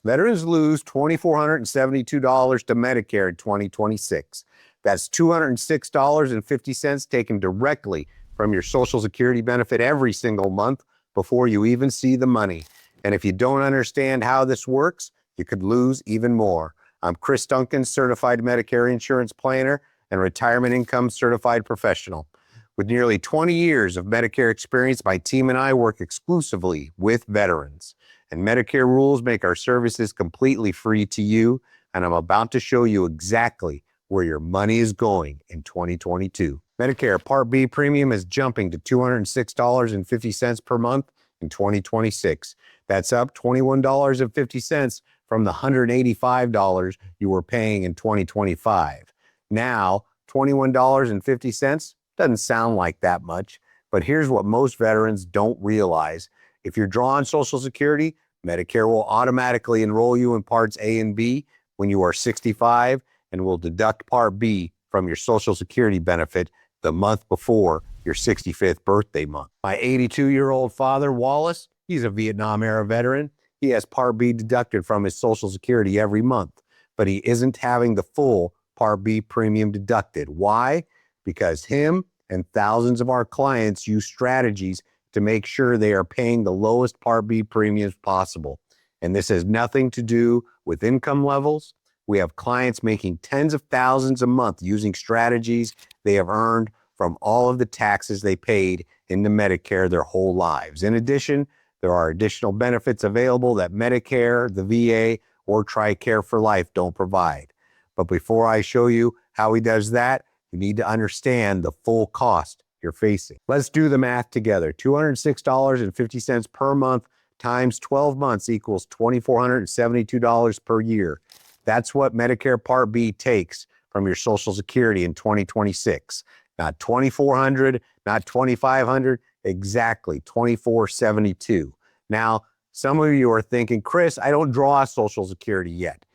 Veterans lose $2,472 to Medicare in 2026. That's $206.50 taken directly from your Social Security benefit every single month before you even see the money. And if you don't understand how this works, you could lose even more. I'm Chris Duncan, certified Medicare insurance planner and retirement income certified professional. With nearly 20 years of Medicare experience, my team and I work exclusively with veterans. And Medicare rules make our services completely free to you, and I'm about to show you exactly where your money is going in 2022. Medicare Part B premium is jumping to $206.50 per month in 2026. That's up $21.50 from the $185 you were paying in 2025. Now, $21.50 doesn't sound like that much, but here's what most veterans don't realize. If you're drawing Social Security, Medicare will automatically enroll you in Parts A and B when you are 65 and will deduct Part B from your Social Security benefit the month before your 65th birthday month. My 82-year-old father, Wallace, he's a Vietnam-era veteran. He has Part B deducted from his Social Security every month, but he isn't having the full Part B premium deducted. Why? Because him and thousands of our clients use strategies to make sure they are paying the lowest Part B premiums possible. And this has nothing to do with income levels. We have clients making tens of thousands a month using strategies they have earned from all of the taxes they paid into Medicare their whole lives. In addition, there are additional benefits available that Medicare, the VA, or TRICARE for Life don't provide. But before I show you how he does that, you need to understand the full cost you're facing. Let's do the math together. $206.50 per month times 12 months equals $2,472 per year. That's what Medicare Part B takes from your Social Security in 2026. Not $2,400, not $2,500, exactly $2,472. Now, some of you are thinking, Chris, I don't draw Social Security yet.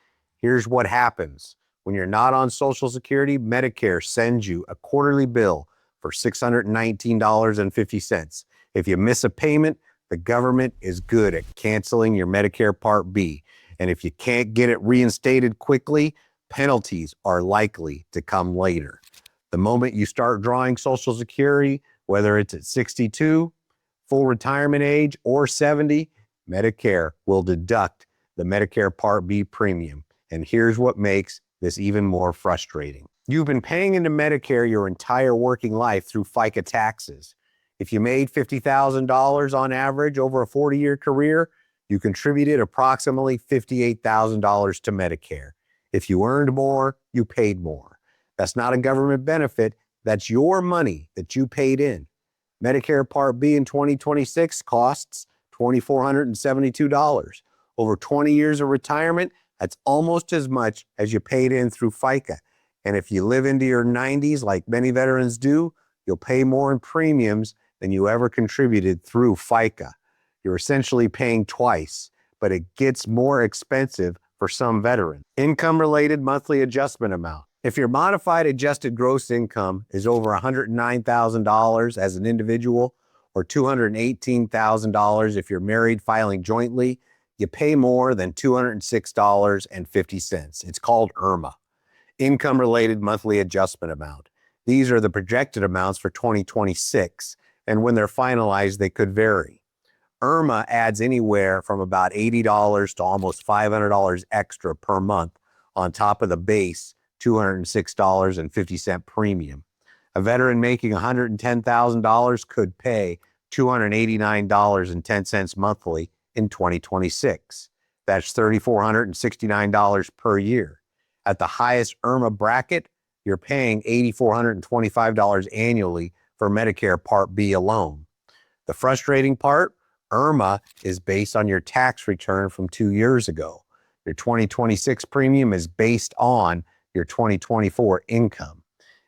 Here's what happens. When you're not on Social Security, Medicare sends you a quarterly bill for $619.50. If you miss a payment, the government is good at canceling your Medicare Part B. And if you can't get it reinstated quickly, penalties are likely to come later. The moment you start drawing Social Security, whether it's at 62, full retirement age, or 70, Medicare will deduct the Medicare Part B premium. And here's what makes this even more frustrating. You've been paying into Medicare your entire working life through FICA taxes. If you made $50,000 on average over a 40-year career, you contributed approximately $58,000 to Medicare. If you earned more, you paid more. That's not a government benefit. That's your money that you paid in. Medicare Part B in 2026 costs $2,472. Over 20 years of retirement, that's almost as much as you paid in through FICA. And if you live into your 90s, like many veterans do, you'll pay more in premiums than you ever contributed through FICA. You're essentially paying twice, but it gets more expensive for some veterans. Income-related monthly adjustment amount. If your modified adjusted gross income is over $109,000 as an individual or $218,000 if you're married filing jointly, you pay more than $206.50. It's called IRMA. Income-related monthly adjustment amount. These are the projected amounts for 2026, and when they're finalized, they could vary. IRMA adds anywhere from about $80 to almost $500 extra per month on top of the base $206.50 premium. A veteran making $110,000 could pay $289.10 monthly in 2026. That's $3,469 per year. At the highest IRMA bracket, you're paying $8,425 annually for Medicare Part B alone. The frustrating part, IRMA is based on your tax return from 2 years ago. Your 2026 premium is based on your 2024 income.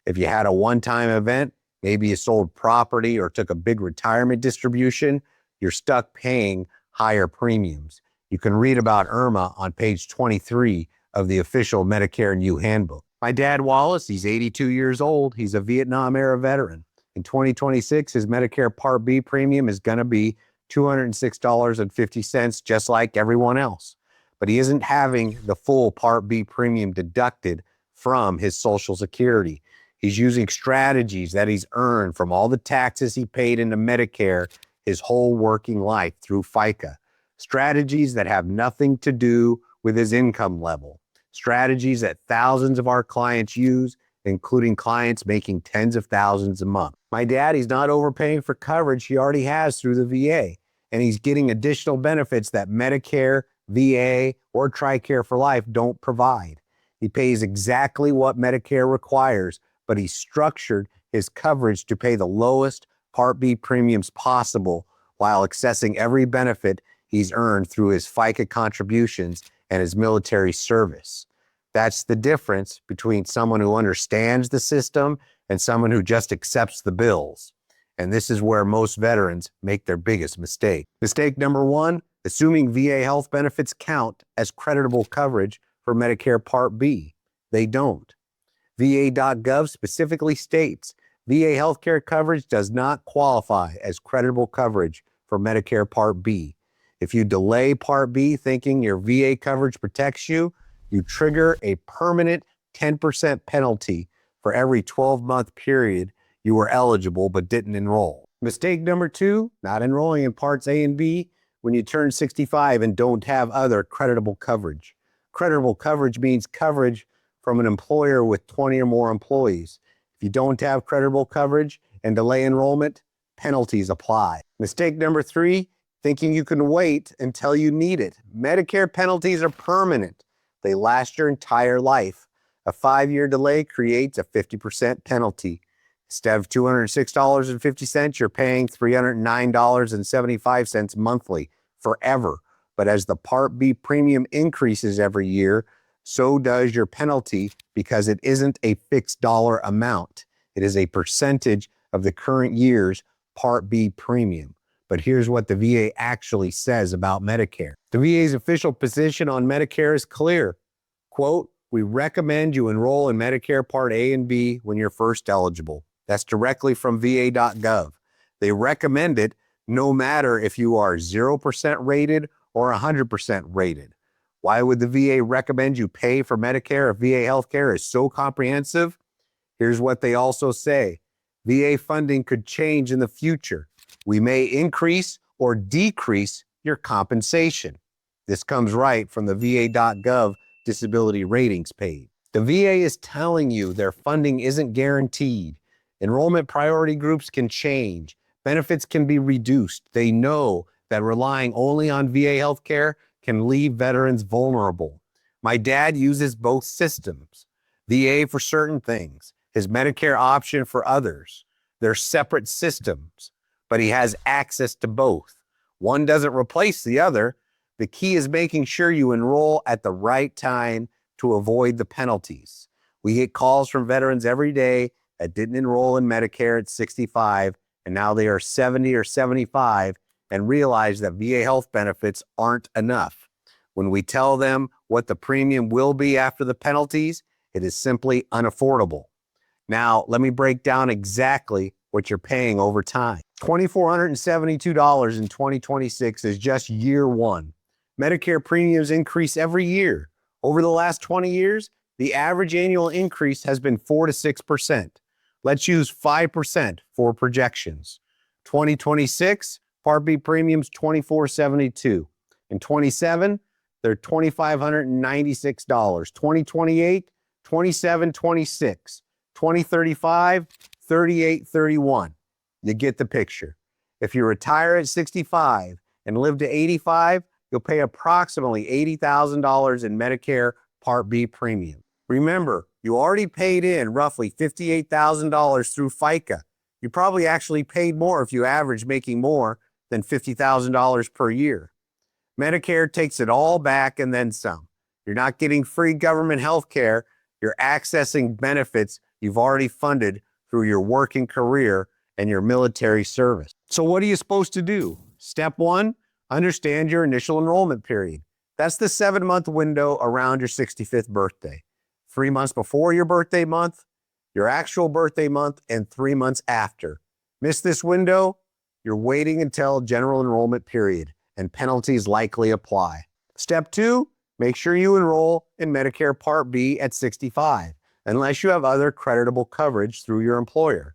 If you had a one-time event, maybe you sold property or took a big retirement distribution, you're stuck paying higher premiums. You can read about IRMA on page 23 of the official Medicare New Handbook. My dad, Wallace, he's 82 years old. He's a Vietnam-era veteran. In 2026, his Medicare Part B premium is going to be $206.50, just like everyone else. but he isn't having the full Part B premium deducted from his Social Security. He's using strategies that he's earned from all the taxes he paid into Medicare his whole working life through FICA. Strategies that have nothing to do with his income level. Strategies that thousands of our clients use, including clients making tens of thousands a month. My dad, he's not overpaying for coverage he already has through the VA, and he's getting additional benefits that Medicare, VA, or TRICARE for Life don't provide. He pays exactly what Medicare requires, but he's structured his coverage to pay the lowest Part B premiums possible while accessing every benefit he's earned through his FICA contributions and his military service. That's the difference between someone who understands the system and someone who just accepts the bills. And this is where most veterans make their biggest mistake. Mistake number one, assuming VA health benefits count as creditable coverage for Medicare Part B. They don't. VA.gov specifically states VA healthcare coverage does not qualify as creditable coverage for Medicare Part B. If you delay Part B thinking your VA coverage protects you, you trigger a permanent 10% penalty for every 12-month period you were eligible but didn't enroll. Mistake number two, not enrolling in Parts A and B when you turn 65 and don't have other creditable coverage. Creditable coverage means coverage from an employer with 20 or more employees. If you don't have creditable coverage and delay enrollment, penalties apply. Mistake number three, thinking you can wait until you need it. Medicare penalties are permanent. They last your entire life. A 5-year delay creates a 50% penalty. Instead of $206.50, you're paying $309.75 monthly forever. But as the Part B premium increases every year, so does your penalty because it isn't a fixed dollar amount. It is a percentage of the current year's Part B premium. But here's what the VA actually says about Medicare. The VA's official position on Medicare is clear. Quote, we recommend you enroll in Medicare Part A and B when you're first eligible. That's directly from VA.gov. They recommend it no matter if you are 0% rated or 100% rated. Why would the VA recommend you pay for Medicare if VA healthcare is so comprehensive? Here's what they also say. VA funding could change in the future. We may increase or decrease your compensation. This comes right from the VA.gov disability ratings page. The VA is telling you their funding isn't guaranteed. Enrollment priority groups can change. Benefits can be reduced. They know that relying only on VA healthcare can leave veterans vulnerable. My dad uses both systems. VA for certain things, his Medicare option for others. They're separate systems, but he has access to both. One doesn't replace the other. The key is making sure you enroll at the right time to avoid the penalties. We get calls from veterans every day that didn't enroll in Medicare at 65, and now they are 70 or 75 and realize that VA health benefits aren't enough. When we tell them what the premium will be after the penalties, it is simply unaffordable. Now, let me break down exactly what you're paying over time. $2,472 in 2026 is just year one. Medicare premiums increase every year. Over the last 20 years, the average annual increase has been 4 to 6%. Let's use 5% for projections. 2026, Part B premiums $2,472. In 27, they're $2,596. 2028, $2,726. 2035, $3,831. You get the picture. If you retire at 65 and live to 85, you'll pay approximately $80,000 in Medicare Part B premium. Remember, you already paid in roughly $58,000 through FICA. You probably actually paid more if you average making more than $50,000 per year. Medicare takes it all back and then some. You're not getting free government health care. You're accessing benefits you've already funded through your working career and your military service. So what are you supposed to do? Step one, understand your initial enrollment period. That's the 7-month window around your 65th birthday. 3 months before your birthday month, your actual birthday month, and 3 months after. Miss this window, you're waiting until general enrollment period, and penalties likely apply. Step two, Make sure you enroll in Medicare Part B at 65, unless you have other creditable coverage through your employer.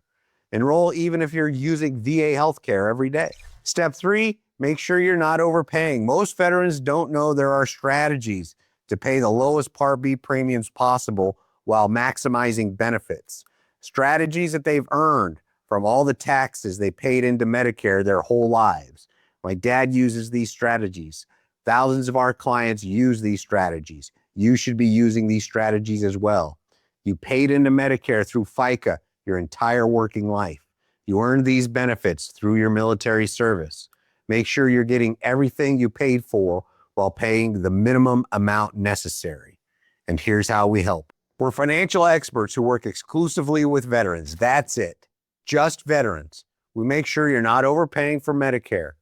Enroll even if you're using VA healthcare every day. Step 3, make sure you're not overpaying. Most veterans don't know there are strategies to pay the lowest Part B premiums possible while maximizing benefits. Strategies that they've earned from all the taxes they paid into Medicare their whole lives. My dad uses these strategies. Thousands of our clients use these strategies. You should be using these strategies as well. You paid into Medicare through FICA your entire working life. You earned these benefits through your military service. Make sure you're getting everything you paid for while paying the minimum amount necessary. And here's how we help. We're financial experts who work exclusively with veterans. That's it. Just veterans. We make sure you're not overpaying for Medicare.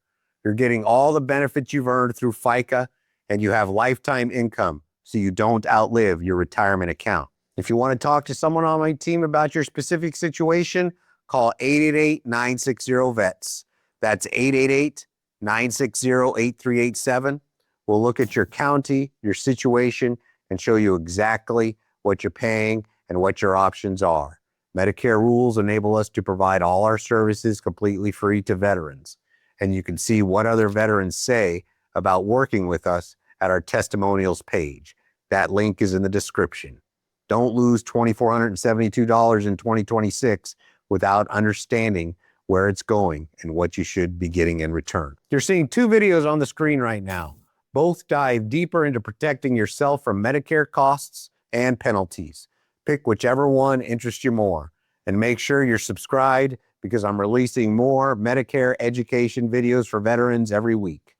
You're getting all the benefits you've earned through FICA, and you have lifetime income so you don't outlive your retirement account. If you want to talk to someone on my team about your specific situation, call 888-960-VETS. That's 888-960-8387. We'll look at your county, your situation, and show you exactly what you're paying and what your options are. Medicare rules enable us to provide all our services completely free to veterans. And you can see what other veterans say about working with us at our testimonials page. That link is in the description. Don't lose $2,472 in 2026 without understanding where it's going and what you should be getting in return. You're seeing 2 videos on the screen right now. Both dive deeper into protecting yourself from Medicare costs and penalties. Pick whichever one interests you more, and make sure you're subscribed because I'm releasing more Medicare education videos for veterans every week.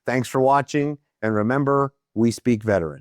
Thanks for watching, and remember, we speak veteran.